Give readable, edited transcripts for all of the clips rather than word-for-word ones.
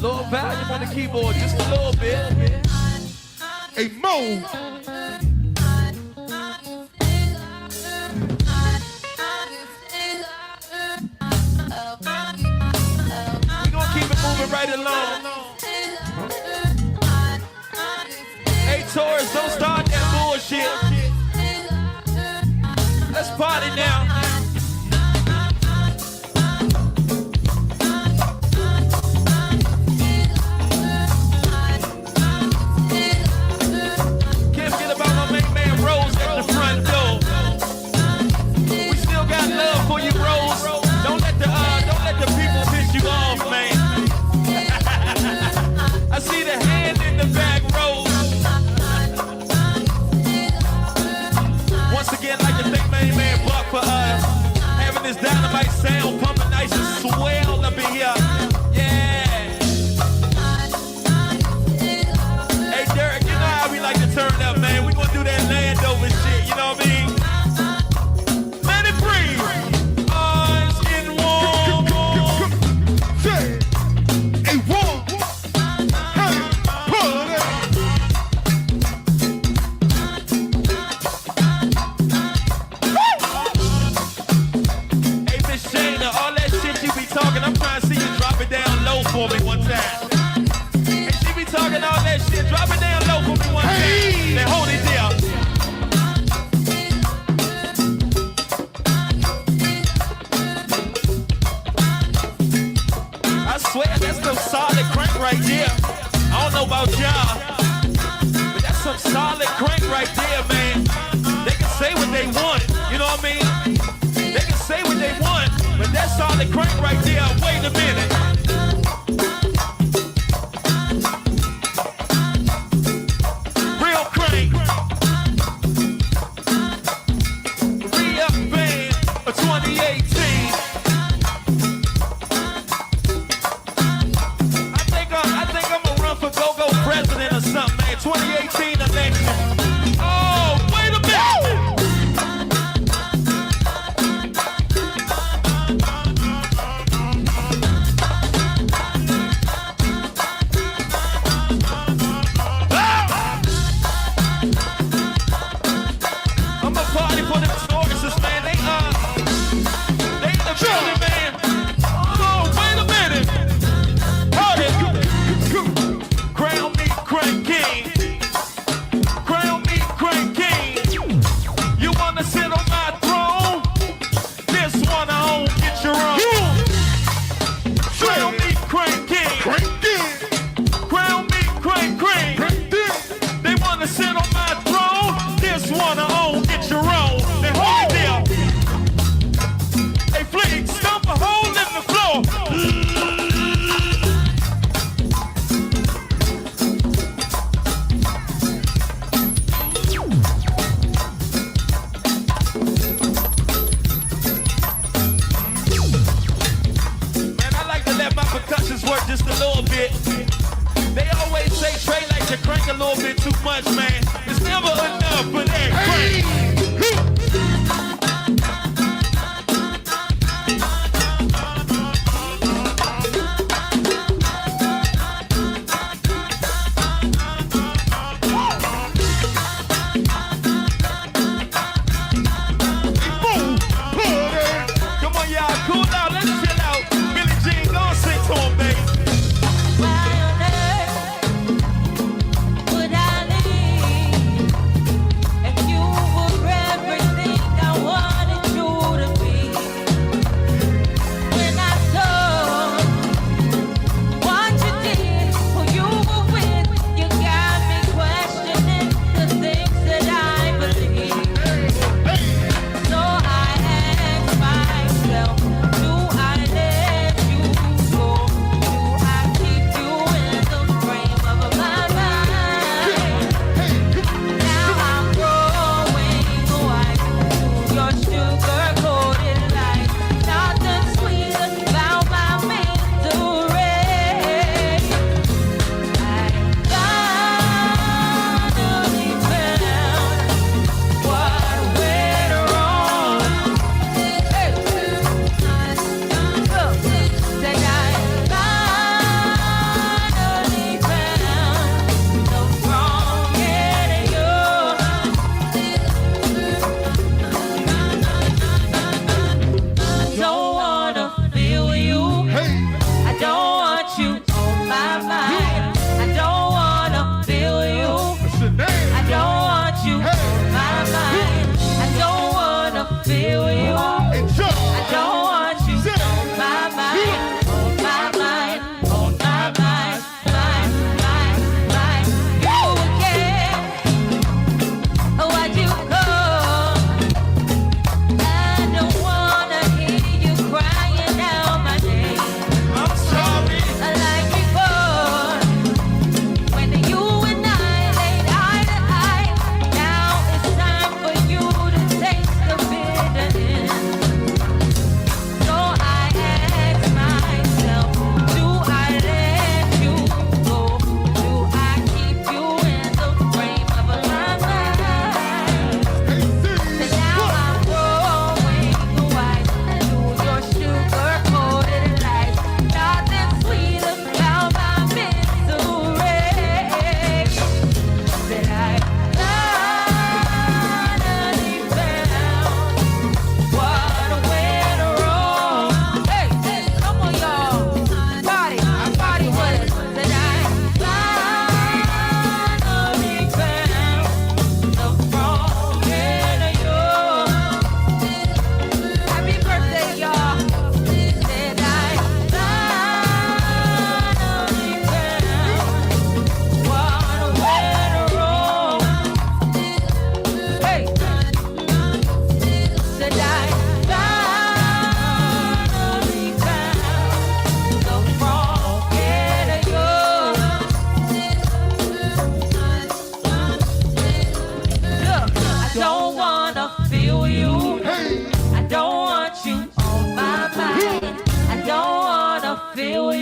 Little volume on the keyboard, just a little bit. Hey, Mo. We're gonna keep it moving right along. Hey, Taurus, don't start that bullshit. Let's party now. Can't forget about my main man Rose at the front door. We still got love for you, Rose. Don't let the people piss you off, man. I see the hand in the back, Rose. Once again, like to thank main man Buck for having this dynamite sound pumping nice and swell up in here. Yeah. Hey, Derek, you know how we like to turn up, man. We gonna do that Landover shit, you know what I mean? Let it breathe. Oh, it's getting warm. Hey, warm. Hey, pull it. Hey, Miss Shayna, all that shit you be talking, I'm trying to see you drop it down low for me one time. Hey, she be talking all that shit, drop it down low for me one time. Then hold it there. I swear that's some solid crank right there. I don't know about y'all, but that's some solid crank right there, man. They can say what they want, you know what I mean? They can say what they want, but that solid crank right there, wait a minute. Real crank. Re-up band of 2018. I think I'm gonna run for go-go president or something, man. 2018 election. Oh, wait a minute. I'm a party for the Tauruses, man. They in the building, man. Oh, wait a minute. Hold it. Crown me crank king. Crown me crank king. You wanna sit on my throne? This one I own, get your own. Crown me crank king. Crank it. Crown me crank king. Crank it. They wanna sit on my throne. This one I own, get your own. Then hold it there. Hey, Flick, stomp a hole in the floor. Man, I like to let my percussions work just a little bit. They always say Trae like to crank a little bit too much, man. It's never enough for that crank. Come on, y'all, cool out, let's chill out. Billie Jean, go and sing to him, baby. Why on earth would I leave if you were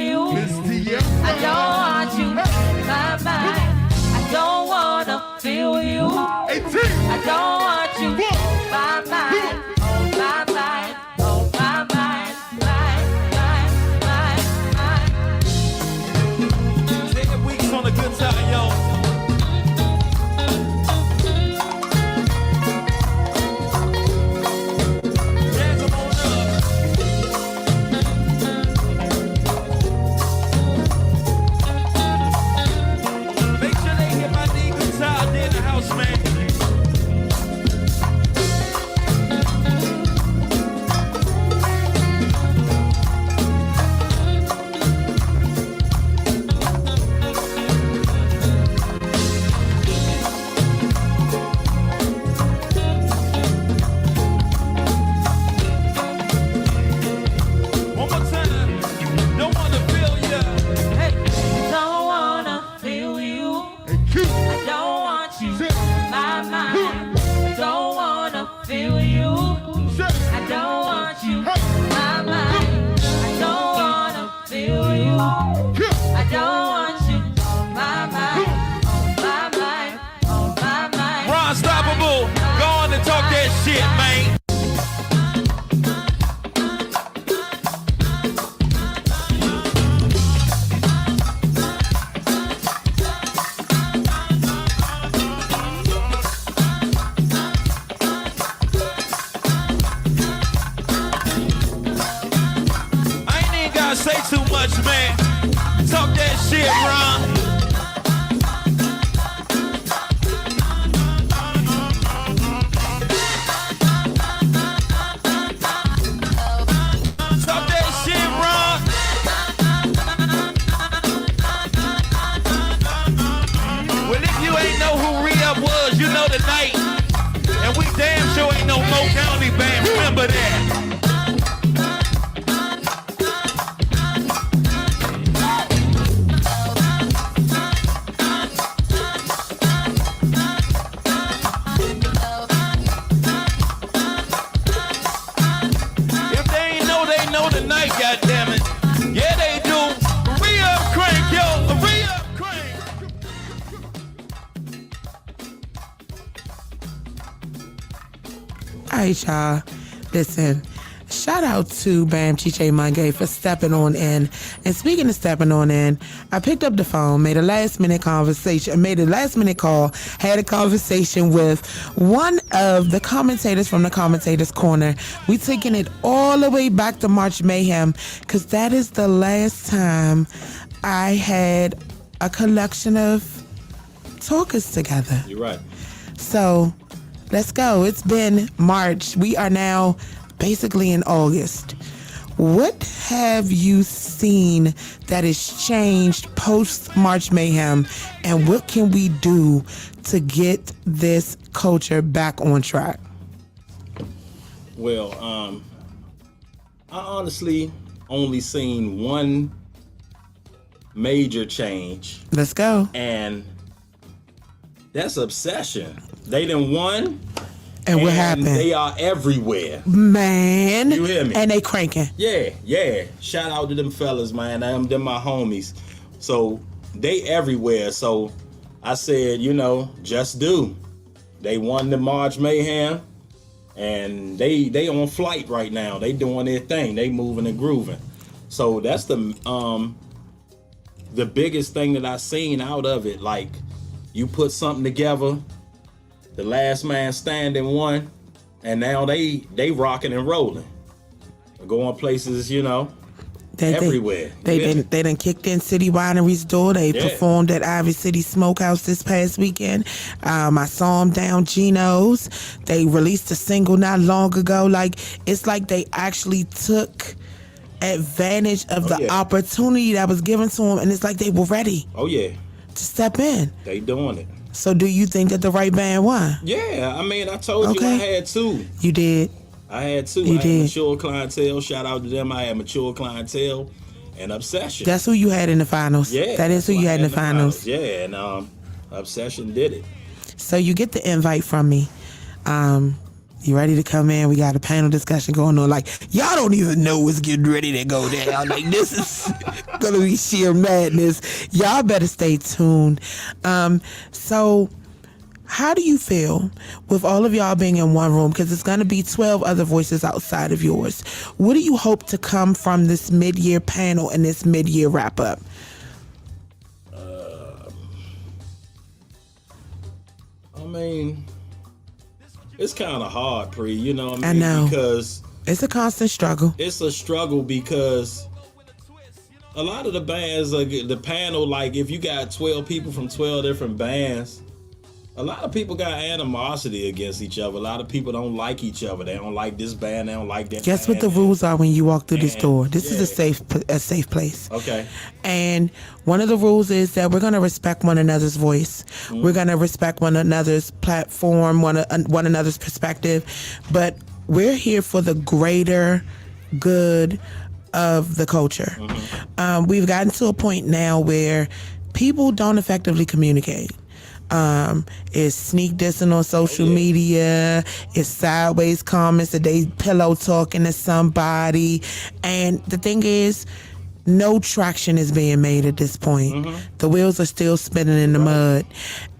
you. Midyear. I don't want you in my mind. I don't wanna feel you. 18. I don't want you in my mind. On my mind. On my mind. Mind. 10 weeks on a good time, yo. Jazz 'em on up. Make sure they hit my knee guitar in the house, man. One more time. Don't wanna feel ya. Hey, don't wanna feel you. And Q. I don't want you in my mind. I don't wanna feel you. I don't want you in my mind. I don't wanna feel you. I don't want you on my mind. On my mind. On my mind. Ron Stoppable. Go on and talk that shit, man. I ain't even gotta say too much, man. Talk that shit, Ron. Talk that shit, Ron. Well, if you ain't know who REUP was, you know tonight. And we damn sure ain't no Mo County band. Remember that. If they ain't know, they know tonight, goddammit. Yeah, they do. REUP crank, yo. REUP crank. All right, y'all. Listen, shout out to Bam Chiche Mange for stepping on in. And speaking of stepping on in, I picked up the phone, made a last minute call, had a conversation with one of the commentators from the Commentators Corner. We taking it all the way back to March Mayhem, because that is the last time I had a collection of talkers together. You're right. So let's go. It's been March. We are now basically in August. What have you seen that has changed post March Mayhem, and what can we do to get this culture back on track? Well, I honestly only seen one major change, Let's go. and that's Obsession. They done won, And what happened? They are everywhere. Man. You hear me? And they cranking. Yeah. Shout out to them fellas, man. Them my homies. So they everywhere. So I said, just do. They won the March Mayhem, and they on flight right now. They doing their thing. They moving and grooving. So that's the biggest thing that I seen out of it. Like, you put something together, the last man standing won, and now they rocking and rolling. Going places, everywhere. They done kicked in City Winery's door. They Yeah. performed at Ivy City Smokehouse this past weekend. I saw them down Geno's. They released a single not long ago. Like, it's like they actually took advantage of the yeah. opportunity that was given to them, and it's like they were ready Oh yeah, to step in. they doing it. So do you think that the right band won? Yeah, I mean, I told you Okay. I had two. You did. I had two. You I did. had Mature Clientele. Shout out to them. I had Mature Clientele and Obsession. That's who you had in the finals. Yeah, That is who that's you who I had in the finals. Yeah, and Obsession did it. So you get the invite from me. You ready to come in? We got a panel discussion going on. Like, y'all don't even know what's getting ready to go down. Like, this is gonna be sheer madness. Y'all better stay tuned. So how do you feel with all of y'all being in one room? Because it's going to be 12 other voices outside of yours. What do you hope to come from this mid-year panel and this mid-year wrap-up? I mean, it's kind of hard, Pre, you know what I I mean? know. Because It's a constant struggle. it's a struggle because a lot of the bands, like the panel, like if you got 12 people from 12 different bands, a lot of people got animosity against each other. A lot of people don't like each other. They don't like this band. They don't like that Guess what band. the rules are when you walk through this And- door? This is yeah. a safe place. Okay. And one of the rules is that we're going to respect one another's voice. Mm-hmm. We're going to respect one another's platform, one another's perspective. But we're here for the greater good of the culture. Mm-hmm. We've gotten to a point now where people don't effectively communicate. It's sneak dissing on social media. It's sideways comments that they pillow talking to somebody. And the thing is, no traction is being made at this point. The wheels are still spinning in the mud.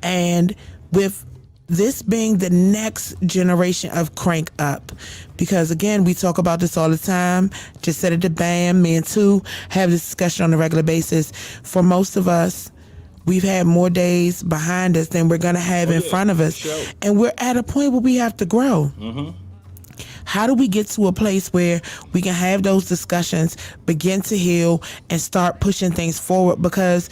And with this being the next generation of crank up, because again, we talk about this all the time. Just said it to Bam, me and Two have this discussion on a regular basis. For most of us, we've had more days behind us than we're going to have in front of us. Sure. And we're at a point where we have to grow. How do we get to a place where we can have those discussions, begin to heal, and start pushing things forward? Because,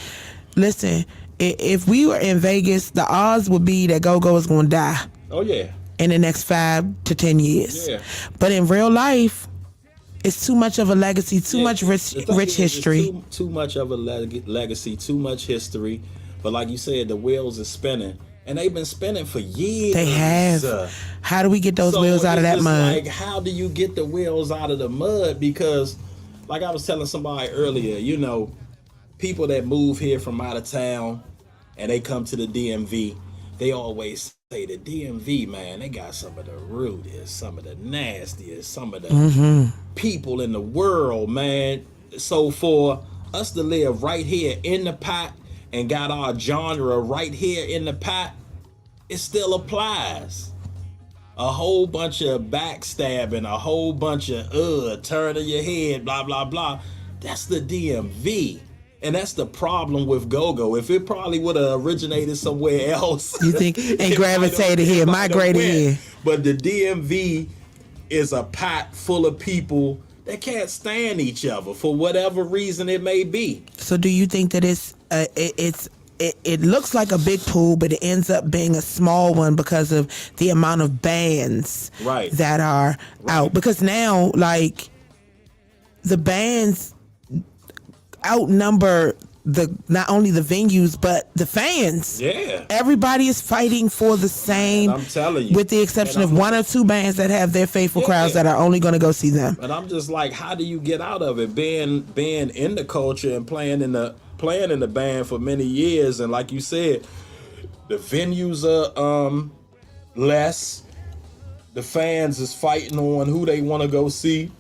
listen, if we were in Vegas, the odds would be that Go-Go is going to die Oh, yeah. in the next 5 to 10 years. Yeah. But in real life, it's too much of a legacy, too much The thing rich is, history. it's too much of a legacy, too much history. But like you said, the wheels are spinning. And they've been spinning for years. They have. How do we get those wheels out of that it's mud? Like, how do you get the wheels out of the mud? Because, like I was telling somebody earlier, you know, people that move here from out of town and they come to the DMV, they always say the DMV, man, they got some of the rudest, some of the nastiest, some of the people in the world, man. So for us to live right here in the pot and got our genre right here in the pot, it still applies. A whole bunch of backstabbing, a whole bunch of turning your head, blah, blah, blah. That's the DMV. And that's the problem with Go-Go. If it probably would have originated somewhere else. You think, and it gravitated here, might have migrated went. here. But the DMV is a pot full of people that can't stand each other for whatever reason it may be. So do you think that it looks like a big pool, but it ends up being a small one because of the amount of bands Right. that are out? Because now, like, the bands outnumber not only the venues but the fans. Yeah. Everybody is fighting for the same. I'm telling you. with the exception And of one or two bands that have their faithful Yeah. crowds that are only going to go see them. And I'm just like, how do you get out of it? Being in the culture and playing in the band for many years, and like you said, the venues are less. The fans is fighting on who they want to go see.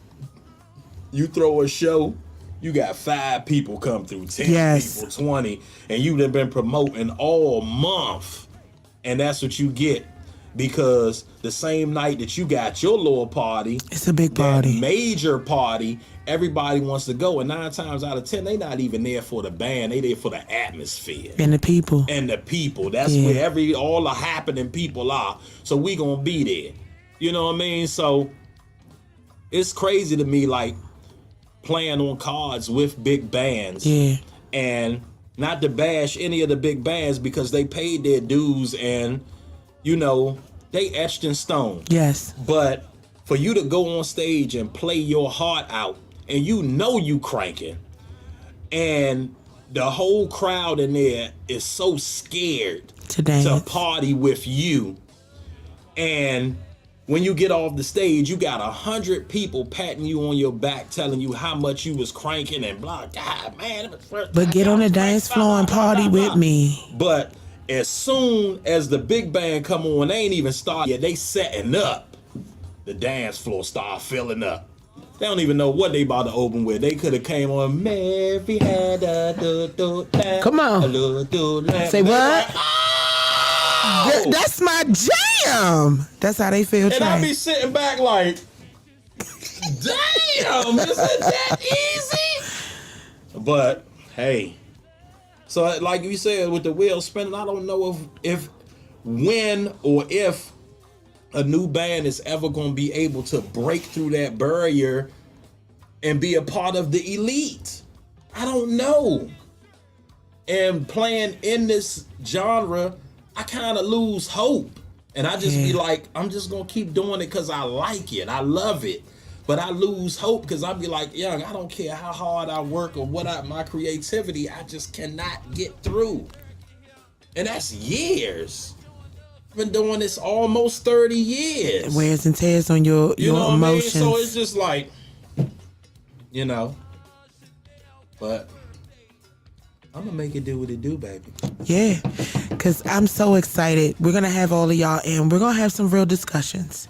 You throw a show, you got 5 people come through, 10 Yes. people, 20, and you done been promoting all month, and that's what you get. Because the same night that you got your little party, It's a big that party. major party, everybody wants to go, and 9 times out of 10, they not even there for the band. They there for the atmosphere And the people. and the people. That's Yeah. where all the happening people are. So we gonna be there. You know what I mean? So it's crazy to me, like playing on cards with big bands. Yeah. And not to bash any of the big bands because they paid their dues and, you know, they etched in stone. Yes. But for you to go on stage and play your heart out and you know you cranking and the whole crowd in there is so scared To dance. to party with you, and when you get off the stage, you got 100 people patting you on your back, telling you how much you was cranking and blah. God, man, it was the first But time get I on the was dance cranking, floor and blah, blah, party blah, with blah. me. But as soon as the big band come on, they ain't even started yet. They setting up. the dance floor start filling up. They don't even know what they about to open with. They could have came on Mary had a do Come on. Say what? Oh! That's my jam. That's how they feel. And I Trae. be sitting back like, damn, is it that easy? But hey, so like you said, with the wheel spinning, I don't know if when or if a new band is ever going to be able to break through that barrier and be a part of the elite. I don't know. And playing in this genre, I kind of lose hope. And I just be like, I'm just going to keep doing it because I like it. I love it. But I lose hope because I'll be like, Young, I don't care how hard I work or my creativity, I just cannot get through. And that's years. I've been doing this almost 30 years. Wears and tears on your emotions. I mean? So it's just like, but I'm gonna make it do what it do, baby. Yeah, because I'm so excited. We're going to have all of y'all in. We're going to have some real discussions.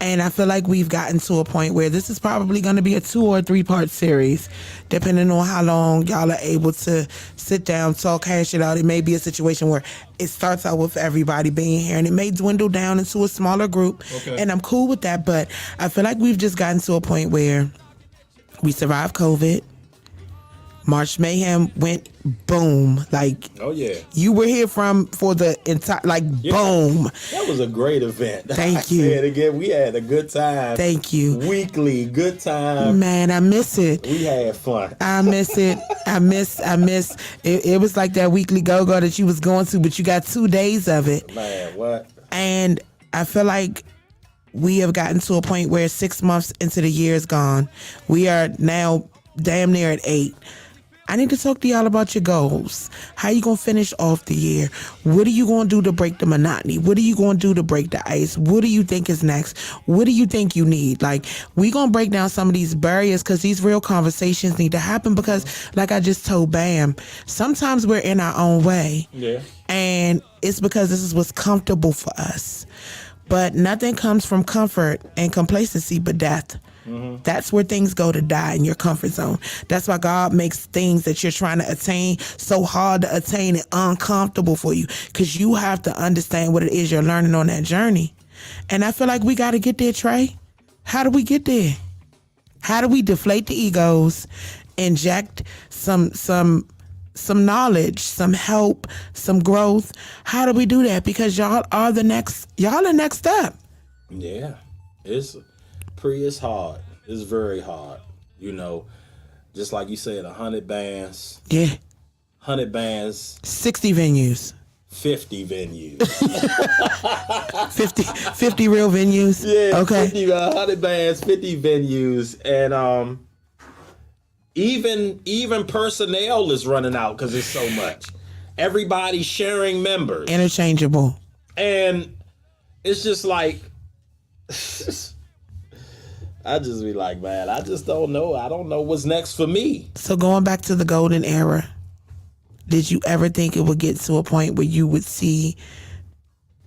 And I feel like we've gotten to a point where this is probably going to be a 2 or 3 part series, depending on how long y'all are able to sit down, talk, hash it out. It may be a situation where it starts out with everybody being here and it may dwindle down into a smaller group. Okay. And I'm cool with that. But I feel like we've just gotten to a point where we survived COVID. March Mayhem went boom. Like, oh yeah, you were here for the entire, boom. That was a great event. Thank you. Say it again. We had a good time. Thank you. Weekly good time. Man, I miss it. We had fun. I miss it. I miss. It was like that weekly go-go that you was going to, but you got 2 days of it. Man, what? And I feel like we have gotten to a point where 6 months into the year is gone. We are now damn near at 8. I need to talk to y'all about your goals. How you gonna finish off the year? What are you gonna do to break the monotony? What are you gonna do to break the ice? What do you think is next? What do you think you need? Like, we gonna break down some of these barriers because these real conversations need to happen because, like I just told Bam, sometimes we're in our own way. Yeah. And it's because this is what's comfortable for us. But nothing comes from comfort and complacency but death. Mm-hmm. That's where things go to die, in your comfort zone. That's why God makes things that you're trying to attain so hard to attain and uncomfortable for you, because you have to understand what it is you're learning on that journey. And I feel like we got to get there, Trae. How do we get there? How do we deflate the egos, inject some knowledge, some help, some growth? How do we do that? Because y'all are next up. Yeah, it's hard. It's very hard. Just like you said, 100 bands. Yeah. 100 bands. 60 venues. 50 venues. 50 real venues. Yeah. Okay. 100 bands, 50 venues, and even personnel is running out because it's so much. Everybody's sharing members. Interchangeable. And it's just like. I just be like, man, I just don't know. I don't know what's next for me. So going back to the golden era, did you ever think it would get to a point where you would see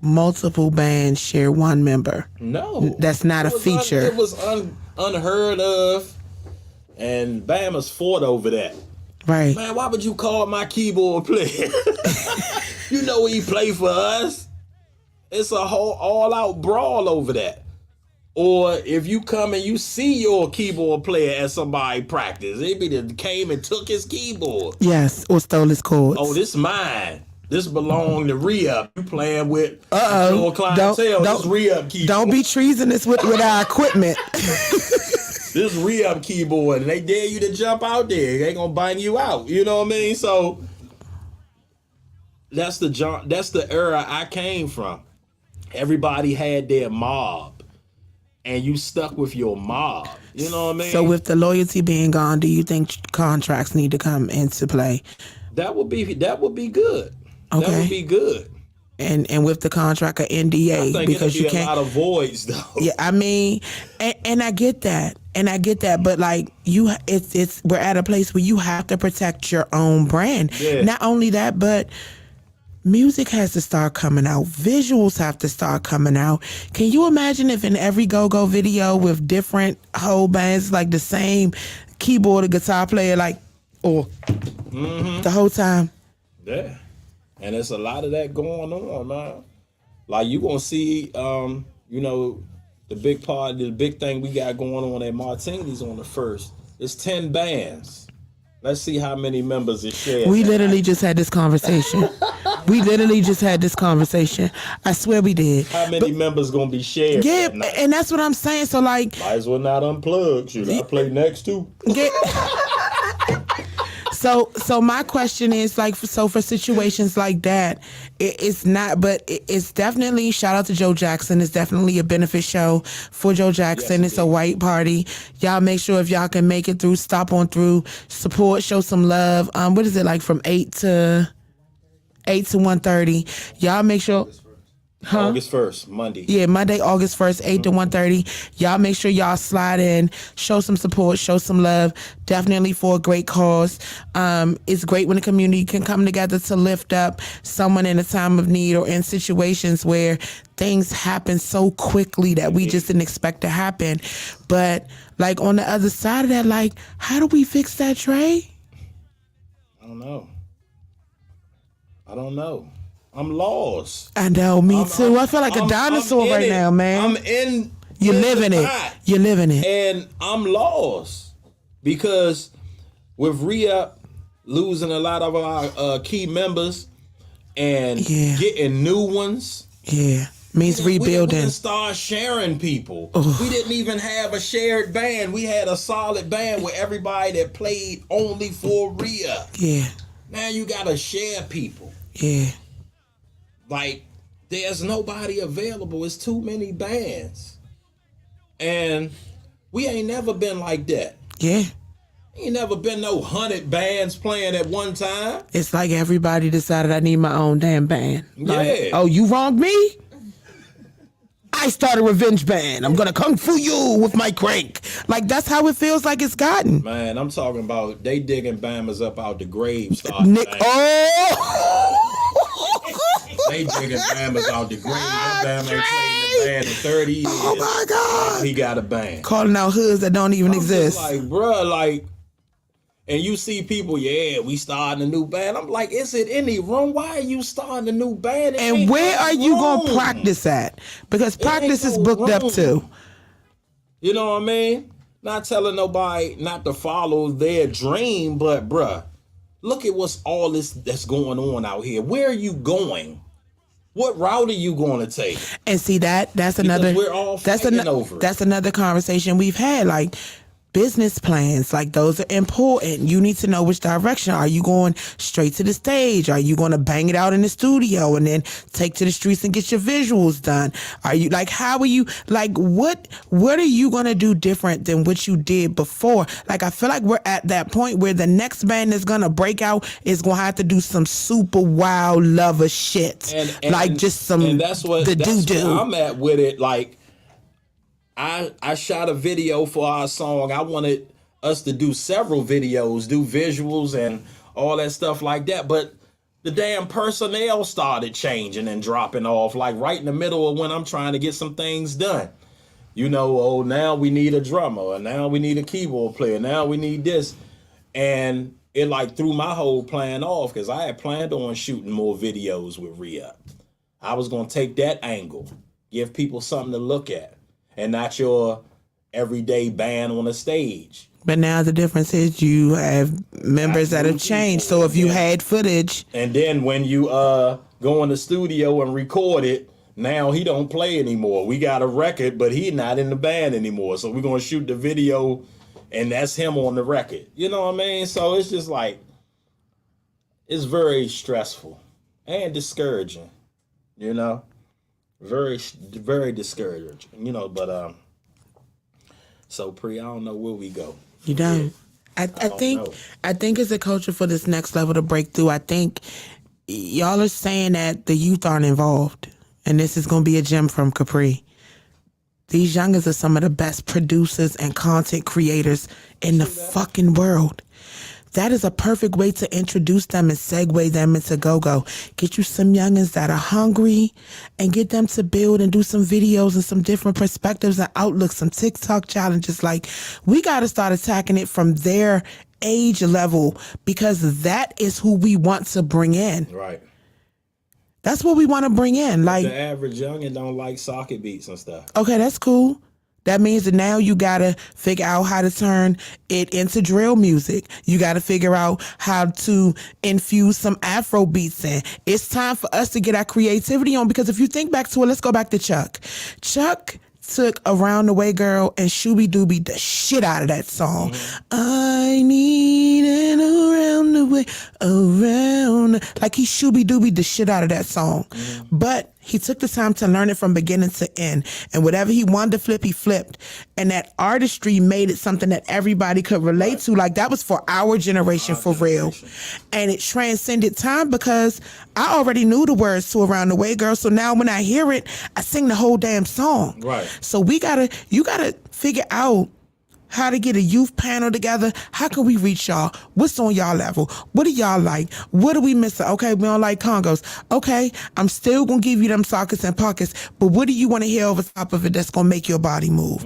multiple bands share one member? No. That's not a feature. It was unheard of. And Bama's fought over that. Right. Man, why would you call my keyboard player? You know he play for us. It's a whole all-out brawl over that. Or if you come and you see your keyboard player at somebody practice, they be that came and took his keyboard. Yes, or stole his chords. Oh, this mine. This belong to REUP. You playing with your clientele. This REUP keyboard. Don't be treasonous with our equipment. This REUP keyboard, and they dare you to jump out there. They gonna bang you out. You know what I mean? So that's the era I came from. Everybody had their mob. And you stuck with your mob. You know what I mean? So with the loyalty being gone, do you think contracts need to come into play? That would be good. Okay. That would be good. And with the contract, an NDA, I think because you can't. A lot of voids, though. Yeah, I mean, and I get that, but like we're at a place where you have to protect your own brand. Yeah. Not only that, but music has to start coming out. Visuals have to start coming out. Can you imagine if in every go-go video with different whole bands, like the same keyboard or guitar player, like, or the whole time? Yeah. And there's a lot of that going on, man. Like, you gonna see, you know, the big thing we got going on at Martini's on the 1st. It's 10 bands. Let's see how many members is shared. We literally just had this conversation. I swear we did. How many members gonna be shared? Yeah, and that's what I'm saying. So like, might as well not unplug. Should I play next too? Yeah. So my question is like, so for situations like that, it's not, but it's definitely, shout out to Joe Jackson. It's definitely a benefit show for Joe Jackson. Yes, it's a white party. Y'all make sure if y'all can make it through, stop on through, support, show some love. What is it like from 8 to 1:30? Y'all make sure. Huh? August 1st, Monday. Yeah, Monday, August 1st, 8 to 1:30. Y'all make sure y'all slide in, show some support, show some love. Definitely for a great cause. It's great when the community can come together to lift up someone in a time of need or in situations where things happen so quickly that we just didn't expect to happen. But like on the other side of that, like, how do we fix that, Trae? I don't know. I'm lost. I know, me too. I feel like a dinosaur right now, man. I'm in. You're living it. You're living it. And I'm lost because with REUP losing a lot of our key members and getting new ones. Yeah. Means rebuilding. We can start sharing people. Ugh. We didn't even have a shared band. We had a solid band with everybody that played only for REUP. Yeah. Now you gotta share people. Yeah. Like, there's nobody available. It's too many bands. And we ain't never been like that. Yeah. Ain't never been no 100 bands playing at one time. It's like everybody decided I need my own damn band. Like, yeah. Oh, you wronged me? I start a revenge band. I'm gonna kung fu you with my crank. Like, that's how it feels like it's gotten. Man, I'm talking about they digging Bammers up out the grave. Nick, They digging Bammers out the grave. That Bama ain't played in the band in 30 years. Oh my God. He got a band. Calling out hoods that don't even exist. Like, bruh, like, and you see people, we starting a new band. I'm like, is it any room? Why are you starting a new band? And where are you going to practice at? Because practice is booked up too. You know what I mean? Not telling nobody not to follow their dream, but bruh, look at what's all this that's going on out here. Where are you going? What route are you going to take? And see that's another. We're all fighting over it. That's another conversation we've had. Like, business plans, like, those are important. You need to know which direction. Are you going straight to the stage? Are you going to bang it out in the studio and then take to the streets and get your visuals done? Are you like, how are you, like, what are you going to do different than what you did before? Like, I feel like we're at that point where the next band that's going to break out is going to have to do some super wild lover shit. And like, just some, and that's where I'm at with it. Like, I shot a video for our song. I wanted us to do several videos, do visuals and all that stuff like that. But the damn personnel started changing and dropping off, like right in the middle of when I'm trying to get some things done. You know, now we need a drummer, and now we need a keyboard player. Now we need this. And it like threw my whole plan off because I had planned on shooting more videos with REUP. I was going to take that angle, give people something to look at. And not your everyday band on a stage. But now the difference is you have members that have changed. So if you had footage. And then when you go in the studio and record it, now he don't play anymore. We got a record, but he not in the band anymore. So we're going to shoot the video and that's him on the record. You know what I mean? So it's just like, it's very stressful and discouraging, you know? Very, very discouraging, you know, but so I don't know where we go. You don't. I think it's a culture for this next level to break through. I think y'all are saying that the youth aren't involved, and this is going to be a gem from Capri. These youngers are some of the best producers and content creators in the fucking world. that is a perfect way to introduce them and segue them into go-go. Get you some youngins that are hungry and get them to build and do some videos and some different perspectives and outlooks, some TikTok challenges. Like, we got to start attacking it from their age level, because that is who we want to bring in. Right. That's what we want to bring in. Like, the average youngin don't like socket beats and stuff. Okay, that's cool. That means that now you got to figure out how to turn it into drill music. You got to figure out how to infuse some Afro beats in. It's time for us to get our creativity on, because if you think back to it, let's go back to Chuck. Chuck took Around the Way Girl and Shooby Dooby the shit out of that song. I need an around the way, around. Like, he Shooby Dooby the shit out of that song. But he took the time to learn it from beginning to end. And whatever he wanted to flip, he flipped. And that artistry made it something that everybody could relate to. Like, that was for our generation, for real. And it transcended time, because I already knew the words to Around the Way Girl. So now when I hear it, I sing the whole damn song. Right. So you gotta figure out how to get a youth panel together. How can we reach y'all? What's on y'all level? What do y'all like? What are we missing? Okay, we don't like congos. Okay, I'm still gonna give you them sockets and pockets, but what do you want to hear over top of it that's gonna make your body move?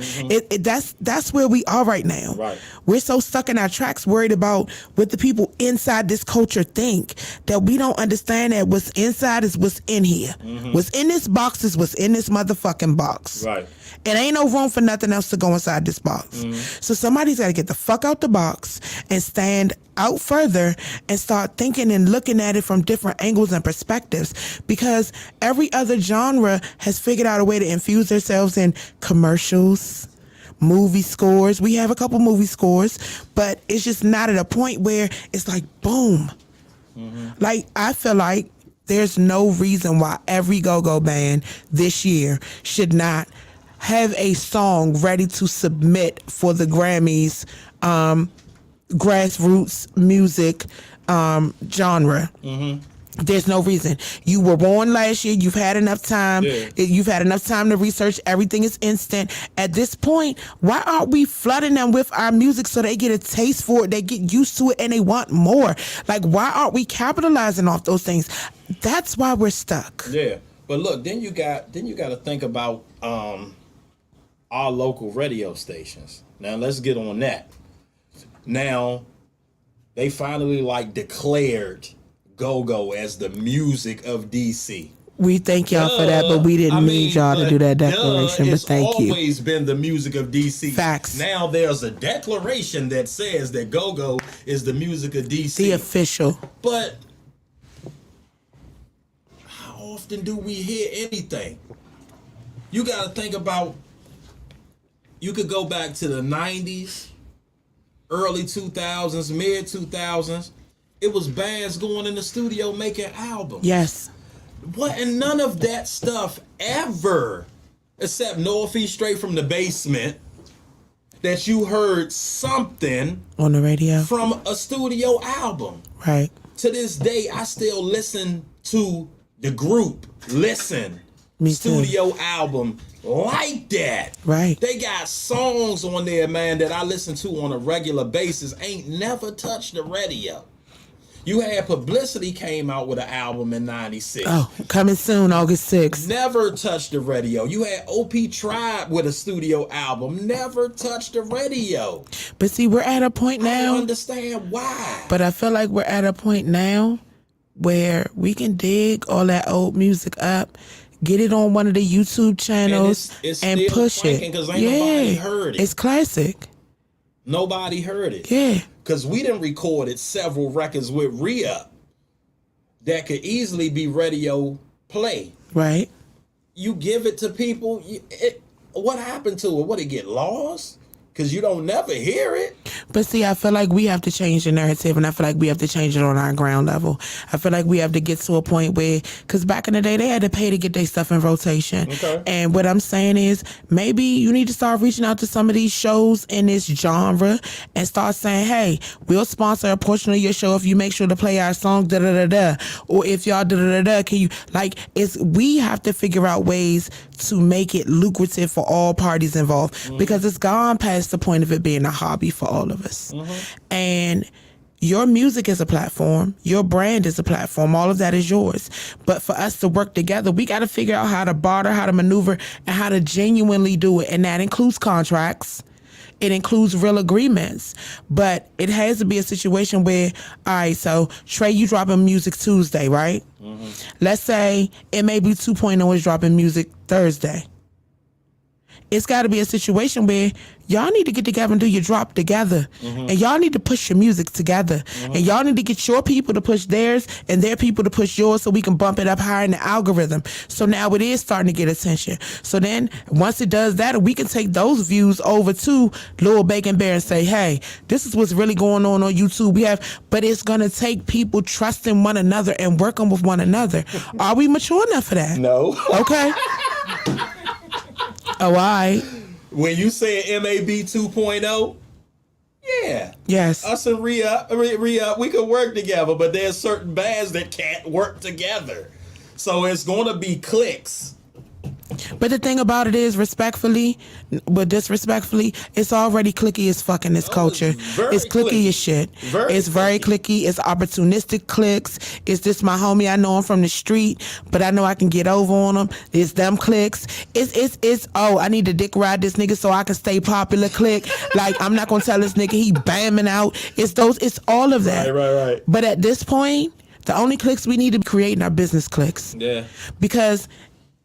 That's where we are right now. Right. We're so stuck in our tracks, worried about what the people inside this culture think, that we don't understand that what's inside is what's in here. What's in this box is what's in this motherfucking box. Right. It ain't no room for nothing else to go inside this box. So somebody's got to get the fuck out the box and stand out further and start thinking and looking at it from different angles and perspectives, because every other genre has figured out a way to infuse themselves in commercials, movie scores. We have a couple movie scores, but it's just not at a point where it's like, boom. Like, I feel like there's no reason why every go-go band this year should not have a song ready to submit for the Grammys grassroots music genre. There's no reason. You were born last year. You've had enough time. You've had enough time to research. Everything is instant. At this point, why aren't we flooding them with our music so they get a taste for it, they get used to it, and they want more? Like, why aren't we capitalizing off those things? That's why we're stuck. Yeah. But look, then you got to think about our local radio stations. Now let's get on that. Now they finally declared go-go as the music of DC. We thank y'all for that, but we didn't need y'all to do that declaration. But thank you. It's always been the music of DC. Facts. Now there's a declaration that says that go-go is the music of DC. The official. But how often do we hear anything? You got to think about, you could go back to the 90s, early 2000s, mid 2000s. It was bands going in the studio making albums. Yes. What? And none of that stuff ever, except Northeast Straight from the Basement, that you heard something on the radio from a studio album. Right. To this day, I still listen to the group. Studio album like that. Right. They got songs on there, man, that I listen to on a regular basis. Ain't never touched the radio. You had Publicity came out with an album in 96. Oh, coming soon, August 6th. Never touched the radio. You had OP Tribe with a studio album. Never touched the radio. But see, we're at a point now. I don't understand why. But I feel like we're at a point now where we can dig all that old music up, get it on one of the YouTube channels, and push it. Because ain't nobody heard it. It's classic. Nobody heard it. Yeah. Because we done recorded several records with REUP that could easily be radio play. Right. You give it to people. What happened to it? What, it get lost? Because you don't never hear it. But see, I feel like we have to change the narrative, and I feel like we have to change it on our ground level. I feel like we have to get to a point where, because back in the day, they had to pay to get their stuff in rotation. Okay. And what I'm saying is, maybe you need to start reaching out to some of these shows in this genre and start saying, hey, we'll sponsor a portion of your show if you make sure to play our song, da-da-da-da. Or if y'all da-da-da-da, can you, we have to figure out ways to make it lucrative for all parties involved, because it's gone past the point of it being a hobby for all of us. And Your music is a platform. Your brand is a platform. All of that is yours. But for us to work together, we got to figure out how to barter, how to maneuver, and how to genuinely do it. And that includes contracts. It includes real agreements. But it has to be a situation where, all right, so Trae, you dropping music Tuesday, right? Mm-hmm. Let's say it may be 2.0 is dropping music Thursday. It's got to be a situation where y'all need to get together and do your drop together. Mm-hmm. And y'all need to push your music together. Mm-hmm. And y'all need to get your people to push theirs and their people to push yours so we can bump it up higher in the algorithm. So now it is starting to get attention. So then once it does that, we can take those views over to Lil Bacon Bear and say, hey, this is what's really going on YouTube. But it's going to take people trusting one another and working with one another. Are we mature enough for that? No. Okay. Oh, all right. When you say MAB 2.0, yeah. Yes. Us and REUP, we could work together, but there's certain bands that can't work together. So it's going to be clicks. But the thing about it is, respectfully, but disrespectfully, it's already clicky as fuck in this culture. It's clicky as shit. It's very clicky. It's opportunistic clicks. It's just my homie. I know him from the street, but I know I can get over on him. It's them clicks. It's I need to dick ride this nigga so I can stay popular click. Like, I'm not gonna tell this nigga he bamming out. It's all of that. Right. But at this point, the only clicks we need to be creating are business clicks. Yeah. Because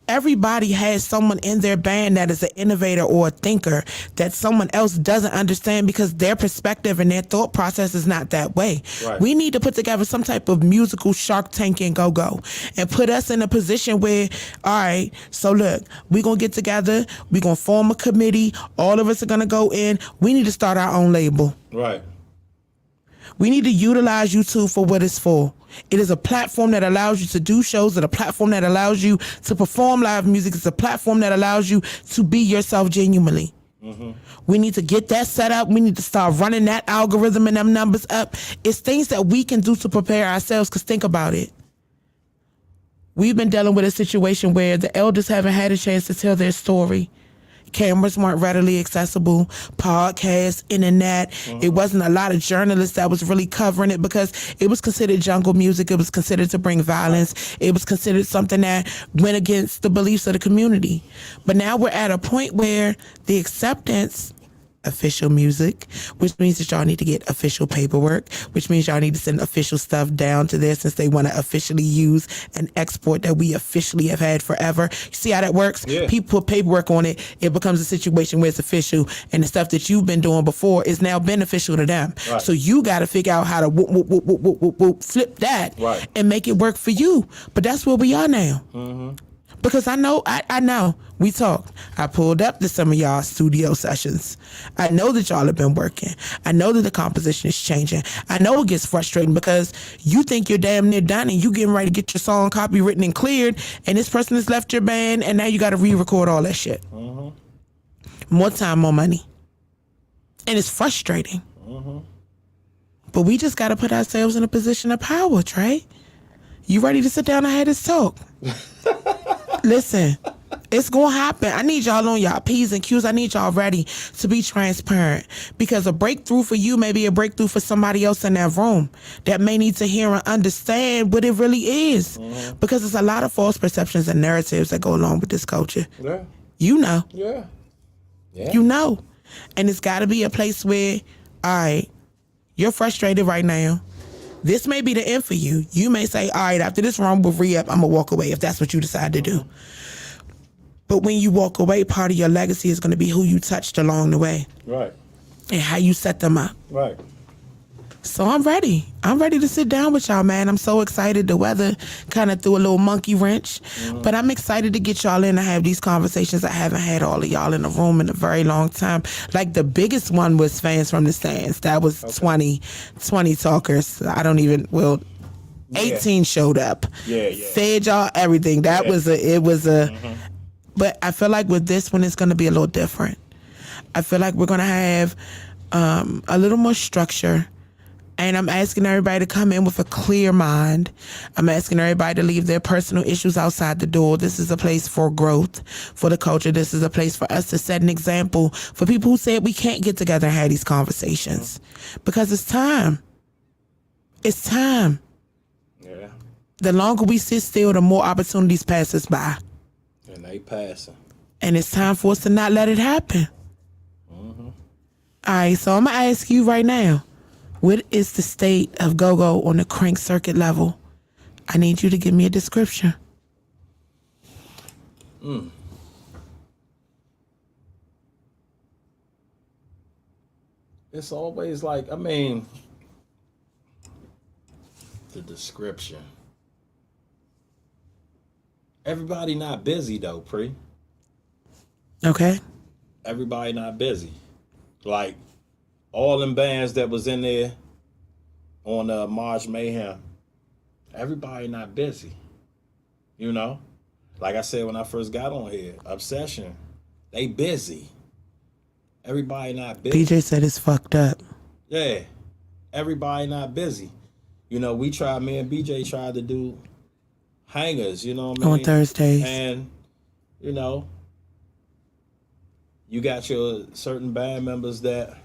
everybody has someone in their band that is an innovator or a thinker that someone else doesn't understand because their perspective and their thought process is not that way. Right. We need to put together some type of musical Shark Tank and go and put us in a position where, all right, so look, we're going to get together. We're going to form a committee. All of us are going to go in. We need to start our own label. Right. We need to utilize YouTube for what it's for. It is a platform that allows you to do shows. It's a platform that allows you to perform live music. It's a platform that allows you to be yourself genuinely. Mm-hmm. We need to get that set up. We need to start running that algorithm and them numbers up. It's things that we can do to prepare ourselves, because think about it. We've been dealing with a situation where the elders haven't had a chance to tell their story. Cameras weren't readily accessible, podcasts, internet. Mm-hmm. It wasn't a lot of journalists that was really covering it because it was considered jungle music. It was considered to bring violence. It was considered something that went against the beliefs of the community. But now we're at a point where the acceptance, official music, which means that y'all need to get official paperwork, which means y'all need to send official stuff down to there since they want to officially use an export that we officially have had forever. You see how that works? Yeah. People put paperwork on it. It becomes a situation where it's official, and the stuff that you've been doing before is now beneficial to them. Right. So you got to figure out how to flip that and make it work for you. But that's where we are now. Mm-hmm. Because I know we talked. I pulled up to some of y'all studio sessions. I know that y'all have been working. I know that the composition is changing. I know it gets frustrating because you think you're damn near done and you getting ready to get your song copywritten and cleared, and this person has left your band, and now you got to re-record all that shit. Mm-hmm. More time, more money. And it's frustrating. Mm-hmm. But we just got to put ourselves in a position of power, Trae. You ready to sit down and have this talk? Listen, it's going to happen. I need y'all on y'all P's and Q's. I need y'all ready to be transparent, because a breakthrough for you may be a breakthrough for somebody else in that room that may need to hear and understand what it really is. Mm-hmm. Because there's a lot of false perceptions and narratives that go along with this culture. Yeah. You know. Yeah. You know. And it's got to be a place where, all right, you're frustrated right now. This may be the end for you. You may say, all right, after this run with REUP, I'm going to walk away, if that's what you decide to do. But when you walk away, part of your legacy is going to be who you touched along the way. Right. And how you set them up. Right. So I'm ready. I'm ready to sit down with y'all, man. I'm so excited. The weather kind of threw a little monkey wrench. Mm-hmm. But I'm excited to get y'all in and have these conversations. I haven't had all of y'all in the room in a very long time. Like, the biggest one was Fans from the Stands. That was 20 talkers. 18 showed up. Yeah. Fed y'all everything. That was mm-hmm. But I feel like with this one, it's going to be a little different. I feel like we're going to have a little more structure. And I'm asking everybody to come in with a clear mind. I'm asking everybody to leave their personal issues outside the door. This is a place for growth, for the culture. This is a place for us to set an example for people who said we can't get together and have these conversations. Because it's time. It's time. Yeah. The longer we sit still, the more opportunities pass us by. And they passing. And it's time for us to not let it happen. All right, so I'm going to ask you right now, what is the state of go-go on the crank circuit level? I need you to give me a description. It's always like, I mean, the description. Everybody not busy though, Pre. Okay. Everybody not busy. Like all them bands that was in there on March Mayhem, everybody not busy. You know? Like I said when I first got on here, Obsession, they busy. Everybody not busy. BJ said it's fucked up. Yeah. Everybody not busy. You know, me and BJ tried to do hangers, you know what I mean? On Thursdays. And, you know, you got your certain band members that,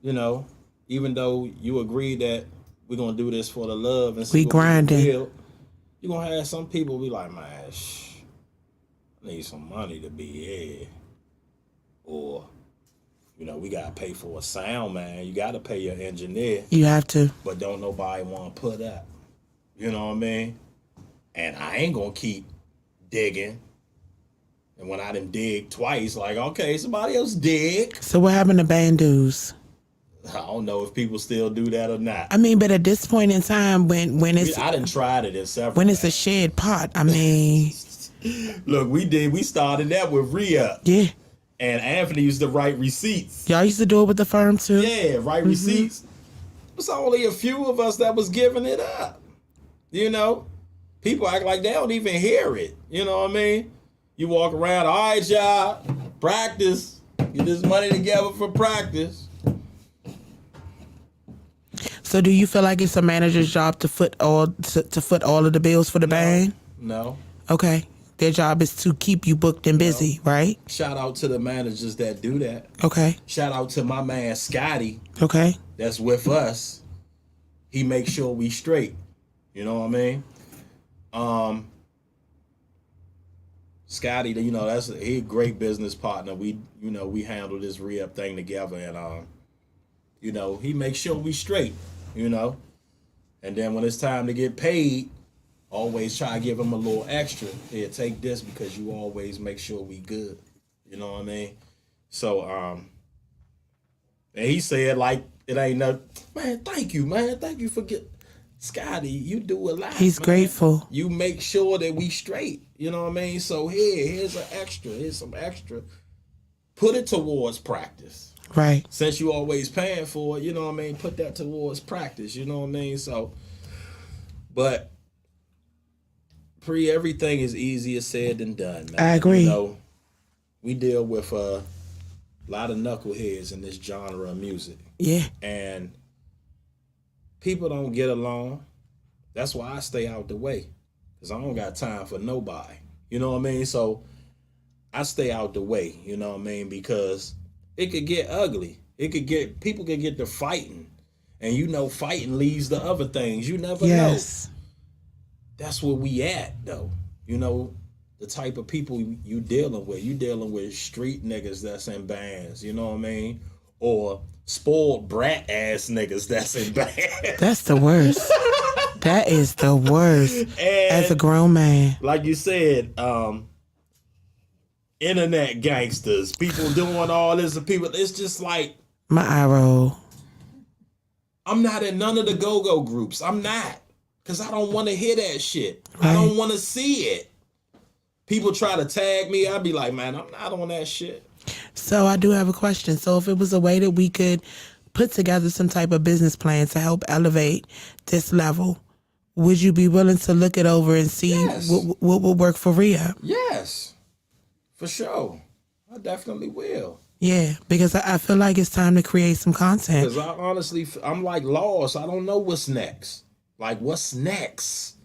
you know, even though you agree that we're going to do this for the love and see We what grinding. you're going to have some people be like, man, I need some money to be here. Or, you know, we got to pay for a sound, man. You got to pay your engineer. You have to. But don't nobody want to put up. You know what I mean? And I ain't going to keep digging. And when I done dig twice, like, okay, somebody else dig. So what happened to Bandos? I don't know if people still do that or not. I mean, but at this point in time, when it's I done tried it in several when it's a times. shared pot, I mean, Look, we started that with REUP. yeah. And Anthony used to write receipts. Y'all used to do it with the firm too? Yeah, write receipts. It was only a few of us that was giving it up. You know? People act like they don't even hear it. You know what I mean? You walk around, all right, y'all, practice. Get this money together for practice. So do you feel like it's a manager's job to foot all of the bills for the band? No. Okay. Their job is to keep you booked and busy, right? Shout out to the managers that do that. Okay. Shout out to my man Scotty Okay. that's with us. He makes sure we straight. You know what I mean? Scotty, you know, he a great business partner. We handle this re-up thing together, and you know, he makes sure we straight, you know. And then when it's time to get paid, always try to give him a little extra. Here, take this because you always make sure we good. You know what I mean? So, and he said like it ain't nothing. Man, thank you, man. Thank you for Scotty, you do a lot. He's man. grateful. You make sure that we straight. You know what I mean? So here's an extra. Here's some extra. Put it towards practice. Right. Since you always paying for it, you know what I mean? Put that towards practice. You know what I mean? So, but everything is easier said than done, man. I agree. You know, we deal with a lot of knuckleheads in this genre of music. Yeah. And people don't get along. That's why I stay out the way. Because I don't got time for nobody. You know what I mean? So I stay out the way, you know what I mean? Because it could get ugly. People could get to fighting. And you know fighting leads to other things. You never know. That's where we at, though. You know, the type of people you dealing with. You dealing with street niggas that's in bands, you know what I mean? Or spoiled brat ass niggas that's in bands. That's the worst. That is the worst. And as a grown man. Like you said, internet gangsters, people doing all this to people. It's just like my eye roll. I'm not in none of the go-go groups. I'm not. Because I don't want to hear that shit. Right. I don't want to see it. People try to tag me. I'd be like, man, I'm not on that shit. So I do have a question. So if it was a way that we could put together some type of business plan to help elevate this level, would you be willing to look it over and see what would work for REUP? Yes, for sure. I definitely will. Yeah, because I feel like it's time to create some content. Because I honestly, I'm like lost. I don't know what's next. Like, what's next?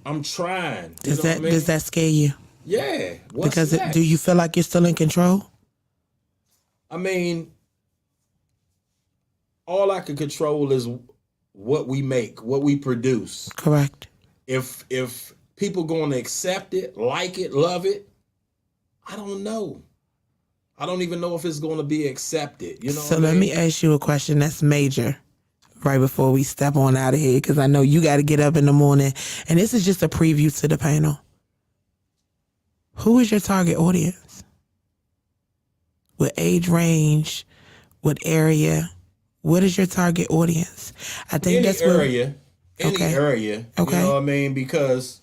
I'm trying. Does that scare you? Yeah. What's because next? Do you feel like you're still in control? I mean, all I can control is what we make, what we produce. Correct. If people going to accept it, like it, love it, I don't know. I don't even know if it's going to be accepted. You know. So let me ask you a question that's major right before we step on out of here, because I know you got to get up in the morning. And this is just a preview to the panel. Who is your target audience? What age range? What area? What is your target audience? I think Any area. Okay. You Okay. know what I mean? Because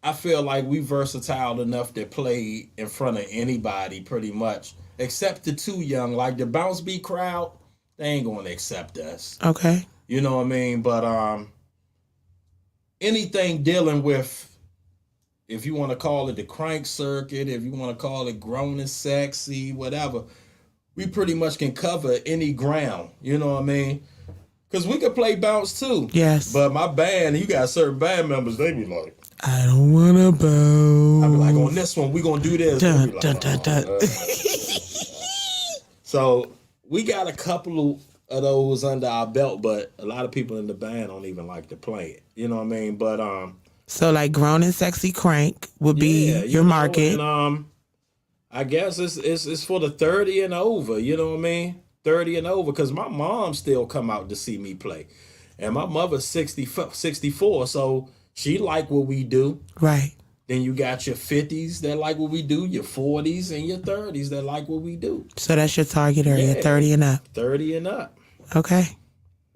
I feel like we versatile enough to play in front of anybody pretty much, except the too young. Like the bounce beat crowd, they ain't going to accept us. Okay. You know what I mean? But anything dealing with, if you want to call it the crank circuit, if you want to call it grown and sexy, whatever, we pretty much can cover any ground. You know what I mean? Because we could play bounce too. Yes. But my band, you got certain band members, they be like, I don't want to bow. I be like, on this one, we going to do this. Dun, They be like, dun, dun, dun. So we got a couple of those under our belt, but a lot of people in the band don't even like to play it. You know what I mean? But So like grown and sexy crank would be yeah, your market. And I guess it's for the 30 and over. You know what I mean? 30 and over, because my mom still come out to see me play, and my mother's 64, so she like what we do. Right. Then you got your 50s that like what we do, your 40s and your 30s that like what we do. So that's your target area, Yeah. 30 and up. 30 and up. Okay.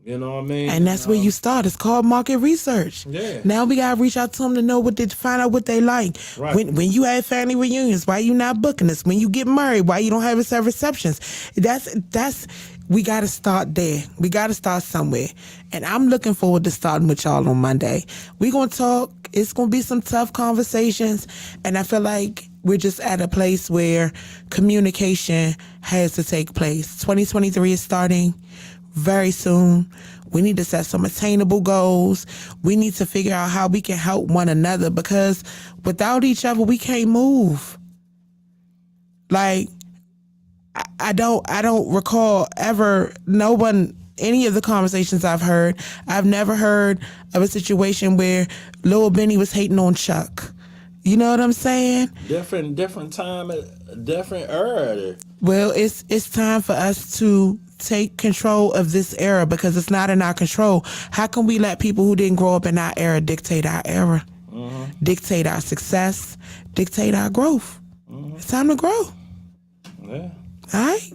You know what I mean? And that's where you start. It's called market research. Yeah. Now we gotta reach out to them to know find out what they like. Right. When you have family reunions, why you not booking us? When you get married, why you don't have us at receptions? That's we gotta start there. We gotta start somewhere. And I'm looking forward to starting with y'all on Monday. We gonna talk. It's gonna be some tough conversations, and I feel like we're just at a place where communication has to take place. 2023 is starting very soon. We need to set some attainable goals. We need to figure out how we can help one another, because without each other, we can't move. Like, I don't recall ever, any of the conversations I've heard, I've never heard of a situation where Lil Benny was hating on Chuck. You know what I'm saying? Different time, different era. Well, it's time for us to take control of this era, because it's not in our control. How can we let people who didn't grow up in our era dictate our era, dictate our success, dictate our growth? It's time to grow. Yeah. All right.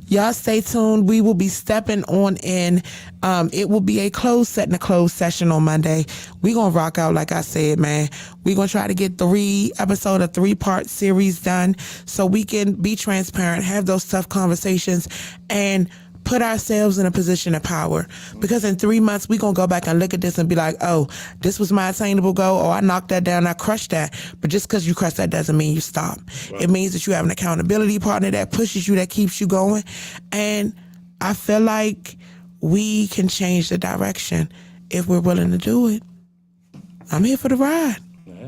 Y'all stay tuned. We will be stepping on in. It will be a closed session on Monday. We gonna rock out, like I said, man. We gonna try to get 3 episode, a 3-part series done, so we can be transparent, have those tough conversations, and put ourselves in a position of power. Because in 3 months, we gonna go back and look at this and be like, oh, this was my attainable goal. Oh, I knocked that down. I crushed that. But just because you crushed that doesn't mean you stop. Right. It means that you have an accountability partner that pushes you, that keeps you going. And I feel like we can change the direction if we're willing to do it. I'm here for the ride. Yeah.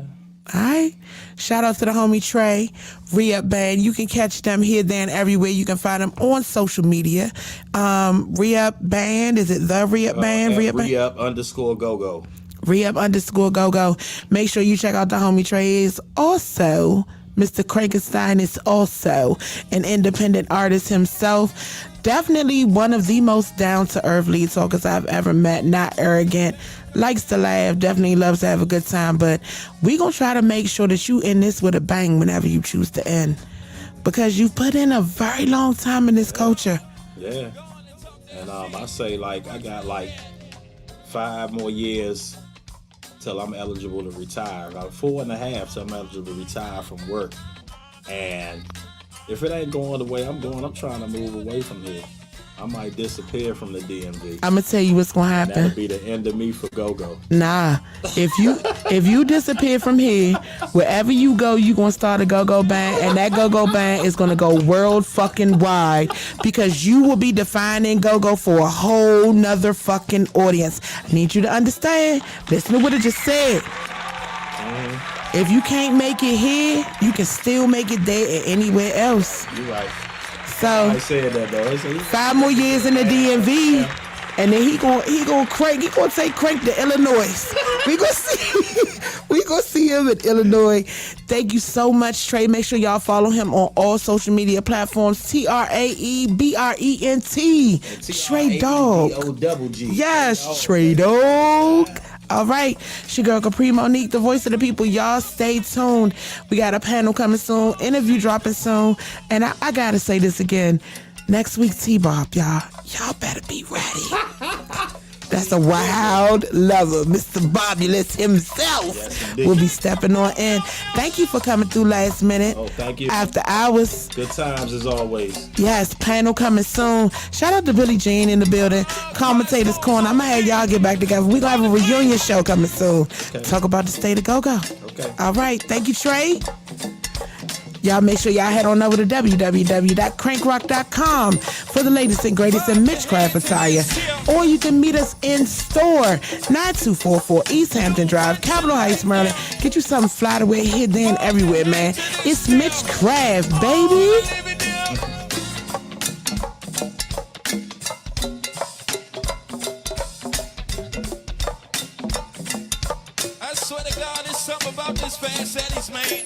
All right. Shout out to the homie Trae, REUP Band. You can catch them here, there, and everywhere. You can find them on social media. REUP Band, is it the REUP Band? REUP_GoGo. REUP_GoGo. Make sure you check out the homie Trae. Is also, Mr. Frankenstein is also an independent artist himself. Definitely one of the most down-to-earth lead talkers I've ever met. Not arrogant. Likes to laugh. Definitely loves to have a good time. But we going to try to make sure that you end this with a bang whenever you choose to end. Because you've put in a very long time in this culture. Yeah. And I say, like, I got, 5 more years till I'm eligible to retire. About 4.5 till I'm eligible to retire from work. And if it ain't going the way I'm going, I'm trying to move away from here. I might disappear from the DMV. I'm gonna tell you what's gonna happen. That'll be the end of me for go-go. Nah, if you disappear from here, wherever you go, you gonna start a go-go band, and that go-go band is gonna go world fucking wide, because you will be defining go-go for a whole nother fucking audience. I need you to understand. Listen to what I just said. If you can't make it here, you can still make it there and anywhere else. You're right. So I said that though. 5 more years in the DMV. And then he gonna take Crank to Illinois. We gonna see him in Illinois. Thank you so much, Trae. Make sure y'all follow him on all social media platforms. TraeBrent. Trae Dogg. Dogg. Yes, Trae Dogg. All right, it's your girl Capri Monique, the voice of the people. Y'all stay tuned. We got a panel coming soon, interview dropping soon, and I gotta say this again. Next week, T-Bob, y'all better be ready. That's a wild lover, Mr. Bobulous himself. Yes, will be stepping on in. Thank you for coming through last minute. Oh, thank you. After hours. Good times as always. Yes, panel coming soon. Shout out to Billie Jean in the building. Commentators Corner. I'm gonna have y'all get back together. We're gonna have a reunion show coming soon. Okay. Talk about the state of go-go. Okay. All right. Thank you, Trae. Y'all make sure y'all head on over to www.crankrock.com for the latest and greatest in Mitchcraft attire. Or you can meet us in store, 9244 East Hampton Drive, Capitol Heights, Maryland. Get you something fly to wear here, there, and everywhere, man. It's Mitchcraft, baby. I swear to God, there's something about this fast Eddie's, man.